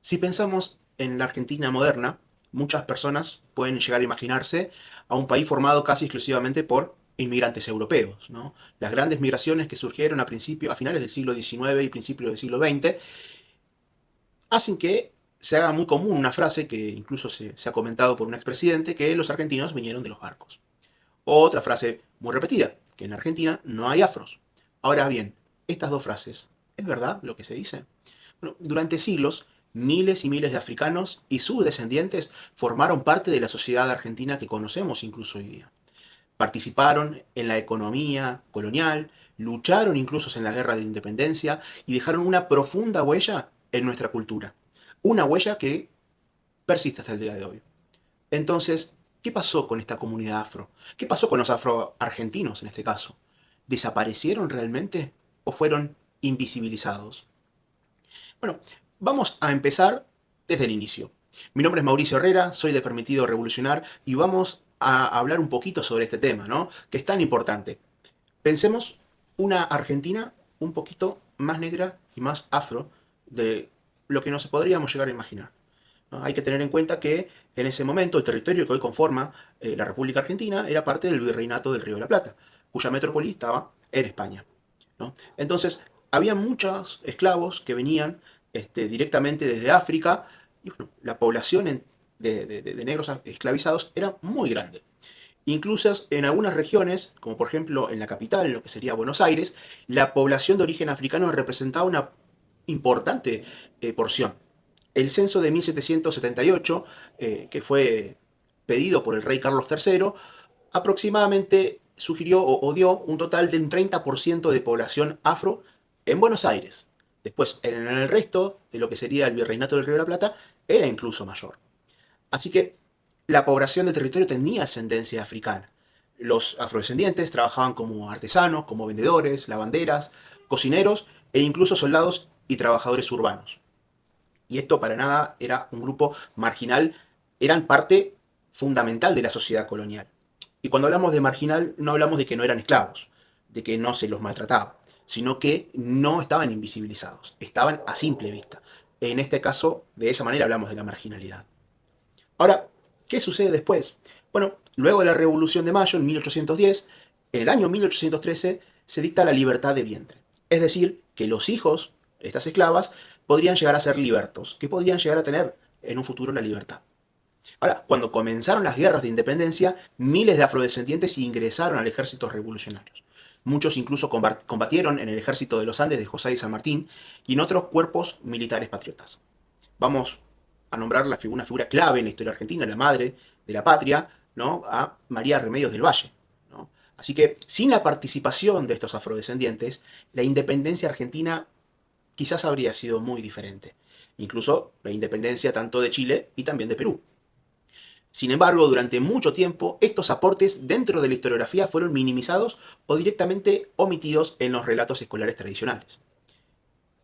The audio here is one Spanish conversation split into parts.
Si pensamos en la Argentina moderna, muchas personas pueden llegar a imaginarse a un país formado casi exclusivamente por inmigrantes europeos, ¿no? Las grandes migraciones que surgieron a finales del siglo XIX y principios del siglo XX, hacen que se haga muy común una frase que incluso se ha comentado por un expresidente, que los argentinos vinieron de los barcos. Otra frase muy repetida, que en Argentina no hay afros. Ahora bien, estas dos frases, ¿es verdad lo que se dice? Bueno, durante siglos, miles y miles de africanos y sus descendientes formaron parte de la sociedad argentina que conocemos incluso hoy día. Participaron en la economía colonial, lucharon incluso en la guerra de independencia y dejaron una profunda huella en nuestra cultura. Una huella que persiste hasta el día de hoy. Entonces, ¿qué pasó con esta comunidad afro? ¿Qué pasó con los afroargentinos en este caso? ¿Desaparecieron realmente o fueron invisibilizados? Bueno, vamos a empezar desde el inicio. Mi nombre es Mauricio Herrera, soy de Permitido Revolucionar y vamos a hablar un poquito sobre este tema, ¿no? Que es tan importante. Pensemos una Argentina un poquito más negra y más afro de lo que nos podríamos llegar a imaginar, ¿no? Hay que tener en cuenta que en ese momento el territorio que hoy conforma la República Argentina era parte del Virreinato del Río de la Plata, cuya metrópoli estaba en España, ¿no? Entonces, había muchos esclavos que venían directamente desde África y bueno, la población de negros esclavizados era muy grande. Incluso en algunas regiones, como por ejemplo en la capital, lo que sería Buenos Aires, la población de origen africano representaba una importante porción. El censo de 1778, que fue pedido por el rey Carlos III, aproximadamente sugirió o dio un total de un 30% de población afro en Buenos Aires. Después, en el resto de lo que sería el Virreinato del Río de la Plata, era incluso mayor. Así que la población del territorio tenía ascendencia africana. Los afrodescendientes trabajaban como artesanos, como vendedores, lavanderas, cocineros e incluso soldados y trabajadores urbanos. Y esto para nada era un grupo marginal, eran parte fundamental de la sociedad colonial. Y cuando hablamos de marginal, no hablamos de que no eran esclavos, de que no se los maltrataba, sino que no estaban invisibilizados, estaban a simple vista. En este caso, de esa manera hablamos de la marginalidad. Ahora, ¿qué sucede después? Bueno, luego de la Revolución de Mayo, en 1810, en el año 1813 se dicta la libertad de vientre. Es decir, que los hijos, estas esclavas, podrían llegar a ser libertos, que podían llegar a tener en un futuro la libertad. Ahora, cuando comenzaron las guerras de independencia, miles de afrodescendientes ingresaron al ejército revolucionario. Muchos incluso combatieron en el ejército de los Andes de José de San Martín y en otros cuerpos militares patriotas. Vamos a nombrar una figura clave en la historia argentina, la madre de la patria, ¿no? A María Remedios del Valle, ¿no? Así que sin la participación de estos afrodescendientes, la independencia argentina quizás habría sido muy diferente. Incluso la independencia tanto de Chile y también de Perú. Sin embargo, durante mucho tiempo, estos aportes dentro de la historiografía fueron minimizados o directamente omitidos en los relatos escolares tradicionales.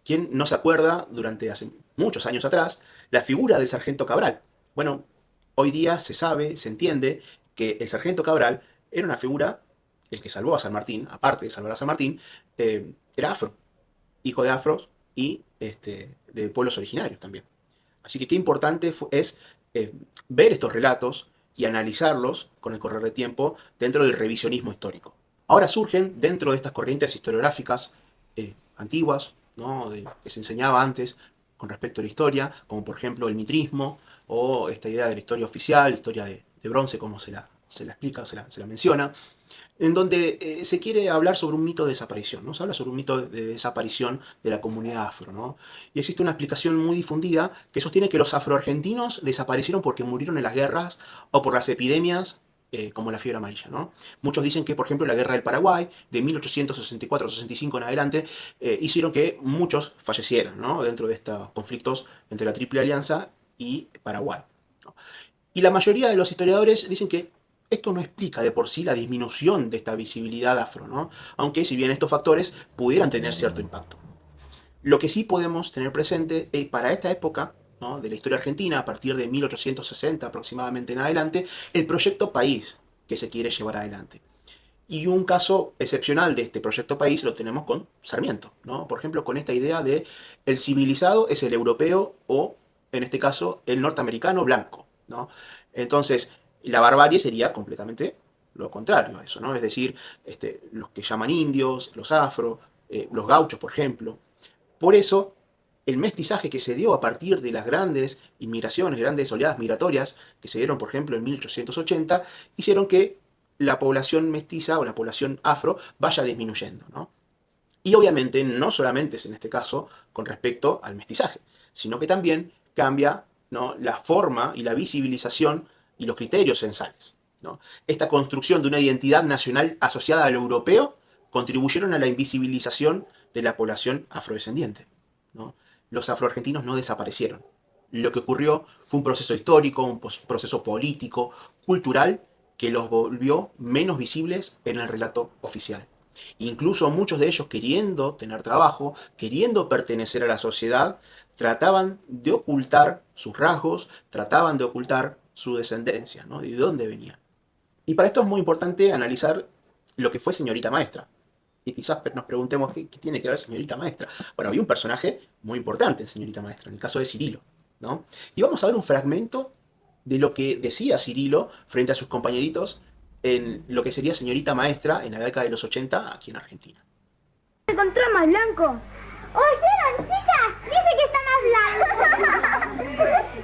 ¿Quién no se acuerda, durante hace muchos años atrás, la figura del sargento Cabral? Bueno, hoy día se sabe, se entiende que el sargento Cabral era una figura, el que salvó a San Martín, aparte de salvar a San Martín, era afro, hijo de afros y de pueblos originarios también. Así que qué importante es ver estos relatos y analizarlos con el correr del tiempo dentro del revisionismo histórico. Ahora surgen dentro de estas corrientes historiográficas antiguas, ¿no? Que se enseñaba antes con respecto a la historia, como por ejemplo el mitrismo o esta idea de la historia oficial, la historia de bronce, como se la explica, se la menciona, en donde se quiere hablar sobre un mito de desaparición, ¿no? Se habla sobre un mito de desaparición de la comunidad afro, ¿no? Y existe una explicación muy difundida que sostiene que los afroargentinos desaparecieron porque murieron en las guerras o por las epidemias como la fiebre amarilla, ¿no? Muchos dicen que, por ejemplo, la guerra del Paraguay, de 1864-65 en adelante, hicieron que muchos fallecieran, ¿no? Dentro de estos conflictos entre la Triple Alianza y Paraguay, ¿no? Y la mayoría de los historiadores dicen que esto no explica de por sí la disminución de esta visibilidad afro, ¿no? Aunque si bien estos factores pudieran tener cierto impacto. Lo que sí podemos tener presente es para esta época, ¿no? De la historia argentina, a partir de 1860 aproximadamente en adelante, el proyecto País que se quiere llevar adelante. Y un caso excepcional de este proyecto país lo tenemos con Sarmiento, ¿no? Por ejemplo, con esta idea de el civilizado es el europeo o en este caso el norteamericano blanco, ¿no? Entonces, la barbarie sería completamente lo contrario a eso, ¿no? Es decir, los que llaman indios, los afro, los gauchos, por ejemplo. Por eso, el mestizaje que se dio a partir de las grandes inmigraciones, grandes oleadas migratorias que se dieron, por ejemplo, en 1880, hicieron que la población mestiza o la población afro vaya disminuyendo, ¿no? Y obviamente no solamente es en este caso con respecto al mestizaje, sino que también cambia, ¿no?, la forma y la visibilización y los criterios censales, ¿no? Esta construcción de una identidad nacional asociada al europeo contribuyeron a la invisibilización de la población afrodescendiente, ¿no? Los afroargentinos no desaparecieron. Lo que ocurrió fue un proceso histórico, un proceso político, cultural, que los volvió menos visibles en el relato oficial. Incluso muchos de ellos, queriendo tener trabajo, queriendo pertenecer a la sociedad, trataban de ocultar sus rasgos, trataban de ocultar su descendencia, ¿no? De dónde venían. Y para esto es muy importante analizar lo que fue Señorita Maestra. Y quizás nos preguntemos qué tiene que ver Señorita Maestra. Bueno, había un personaje muy importante en Señorita Maestra, en el caso de Cirilo, ¿no? Y vamos a ver un fragmento de lo que decía Cirilo frente a sus compañeritos en lo que sería Señorita Maestra en la década de los 80 aquí en Argentina. ¿Encontró más blanco? ¿Oyeron, chicas? Dice que está más blanco.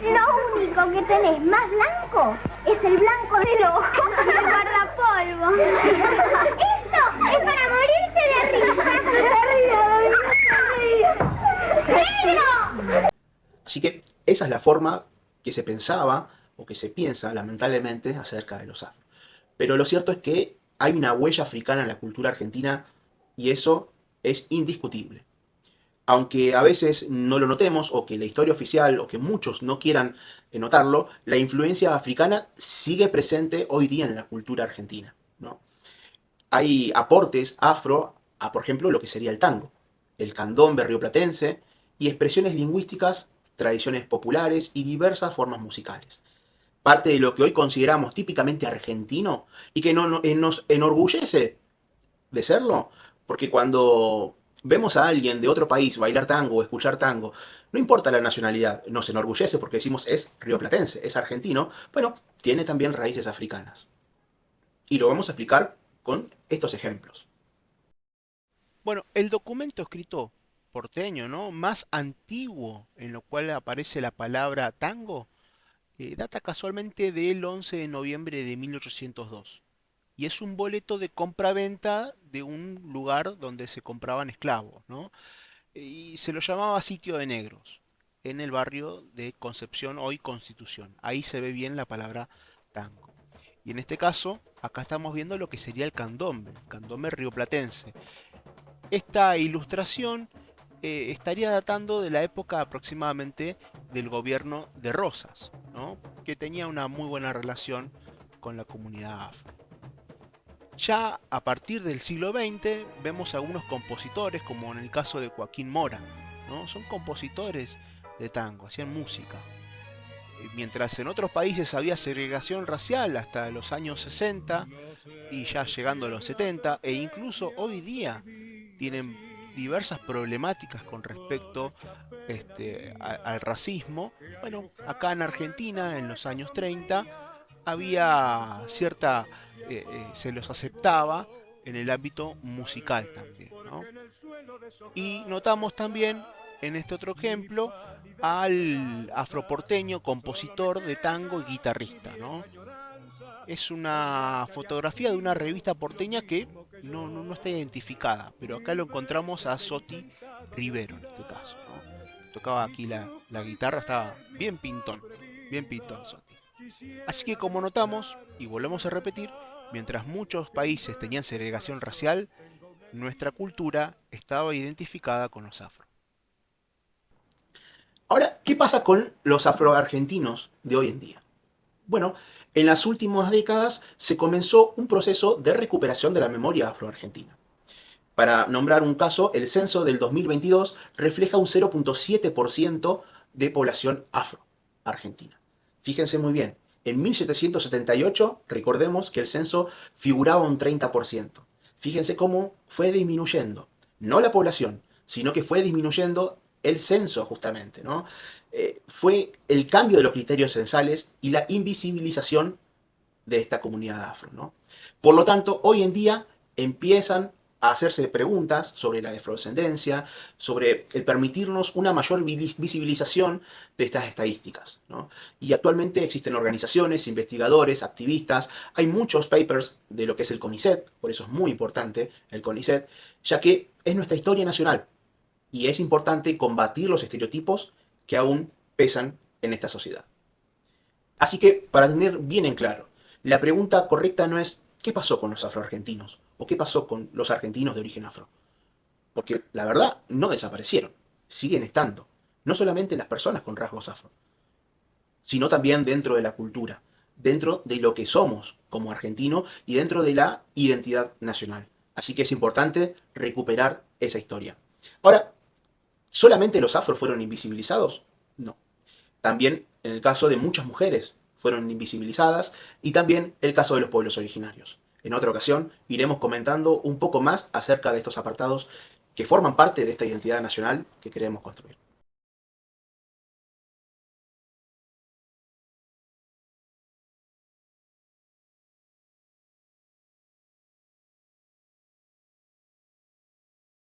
Lo único que tenés más blanco es el blanco del ojo y el guardapolvo. Esto es para morirse de risa. ¡Negro! Así que esa es la forma que se pensaba o que se piensa lamentablemente acerca de los afro. Pero lo cierto es que hay una huella africana en la cultura argentina y eso es indiscutible. Aunque a veces no lo notemos, o que la historia oficial, o que muchos no quieran notarlo, la influencia africana sigue presente hoy día en la cultura argentina, ¿no? Hay aportes afro a, por ejemplo, lo que sería el tango, el candombe rioplatense, y expresiones lingüísticas, tradiciones populares y diversas formas musicales. Parte de lo que hoy consideramos típicamente argentino y que nos enorgullece de serlo, porque cuando vemos a alguien de otro país bailar tango o escuchar tango, no importa la nacionalidad, nos enorgullece porque decimos es rioplatense, es argentino, bueno, tiene también raíces africanas. Y lo vamos a explicar con estos ejemplos. Bueno, el documento escrito porteño, ¿no?, más antiguo en lo cual aparece la palabra tango, data casualmente del 11 de noviembre de 1802. Y es un boleto de compra-venta de un lugar donde se compraban esclavos, ¿no? Y se lo llamaba Sitio de Negros, en el barrio de Concepción, hoy Constitución. Ahí se ve bien la palabra tango. Y en este caso, acá estamos viendo lo que sería el candombe rioplatense. Esta ilustración estaría datando de la época aproximadamente del gobierno de Rosas, ¿no?, que tenía una muy buena relación con la comunidad afro. Ya a partir del siglo XX vemos algunos compositores, como en el caso de Joaquín Mora, ¿no? Son compositores de tango, hacían música. Mientras en otros países había segregación racial hasta los años 60 y ya llegando a los 70, e incluso hoy día tienen diversas problemáticas con respecto al racismo. Bueno, acá en Argentina, en los años 30, había cierta, se los aceptaba en el ámbito musical también, ¿no? Y notamos también en este otro ejemplo al afroporteño, compositor de tango y guitarrista, ¿no? Es una fotografía de una revista porteña que no está identificada, pero acá lo encontramos a Soti Rivero en este caso, ¿no? Tocaba aquí la guitarra, estaba bien pintón Soti. Así que como notamos, y volvemos a repetir, mientras muchos países tenían segregación racial, nuestra cultura estaba identificada con los afro. Ahora, ¿qué pasa con los afroargentinos de hoy en día? Bueno, en las últimas décadas se comenzó un proceso de recuperación de la memoria afroargentina. Para nombrar un caso, el censo del 2022 refleja un 0,7% de población afro-argentina. Fíjense muy bien, en 1778, recordemos que el censo figuraba un 30%. Fíjense cómo fue disminuyendo, no la población, sino que fue disminuyendo el censo justamente, ¿no? Fue el cambio de los criterios censales y la invisibilización de esta comunidad afro, ¿no? Por lo tanto, hoy en día empiezan a hacerse preguntas sobre la afrodescendencia, sobre el permitirnos una mayor visibilización de estas estadísticas, ¿no? Y actualmente existen organizaciones, investigadores, activistas, hay muchos papers de lo que es el CONICET, por eso es muy importante el CONICET, ya que es nuestra historia nacional y es importante combatir los estereotipos que aún pesan en esta sociedad. Así que, para tener bien en claro, la pregunta correcta no es ¿qué pasó con los afroargentinos? ¿O qué pasó con los argentinos de origen afro? Porque la verdad, no desaparecieron, siguen estando. No solamente las personas con rasgos afro, sino también dentro de la cultura, dentro de lo que somos como argentino y dentro de la identidad nacional. Así que es importante recuperar esa historia. Ahora, ¿solamente los afros fueron invisibilizados? No. También en el caso de muchas mujeres fueron invisibilizadas y también el caso de los pueblos originarios. En otra ocasión iremos comentando un poco más acerca de estos apartados que forman parte de esta identidad nacional que queremos construir.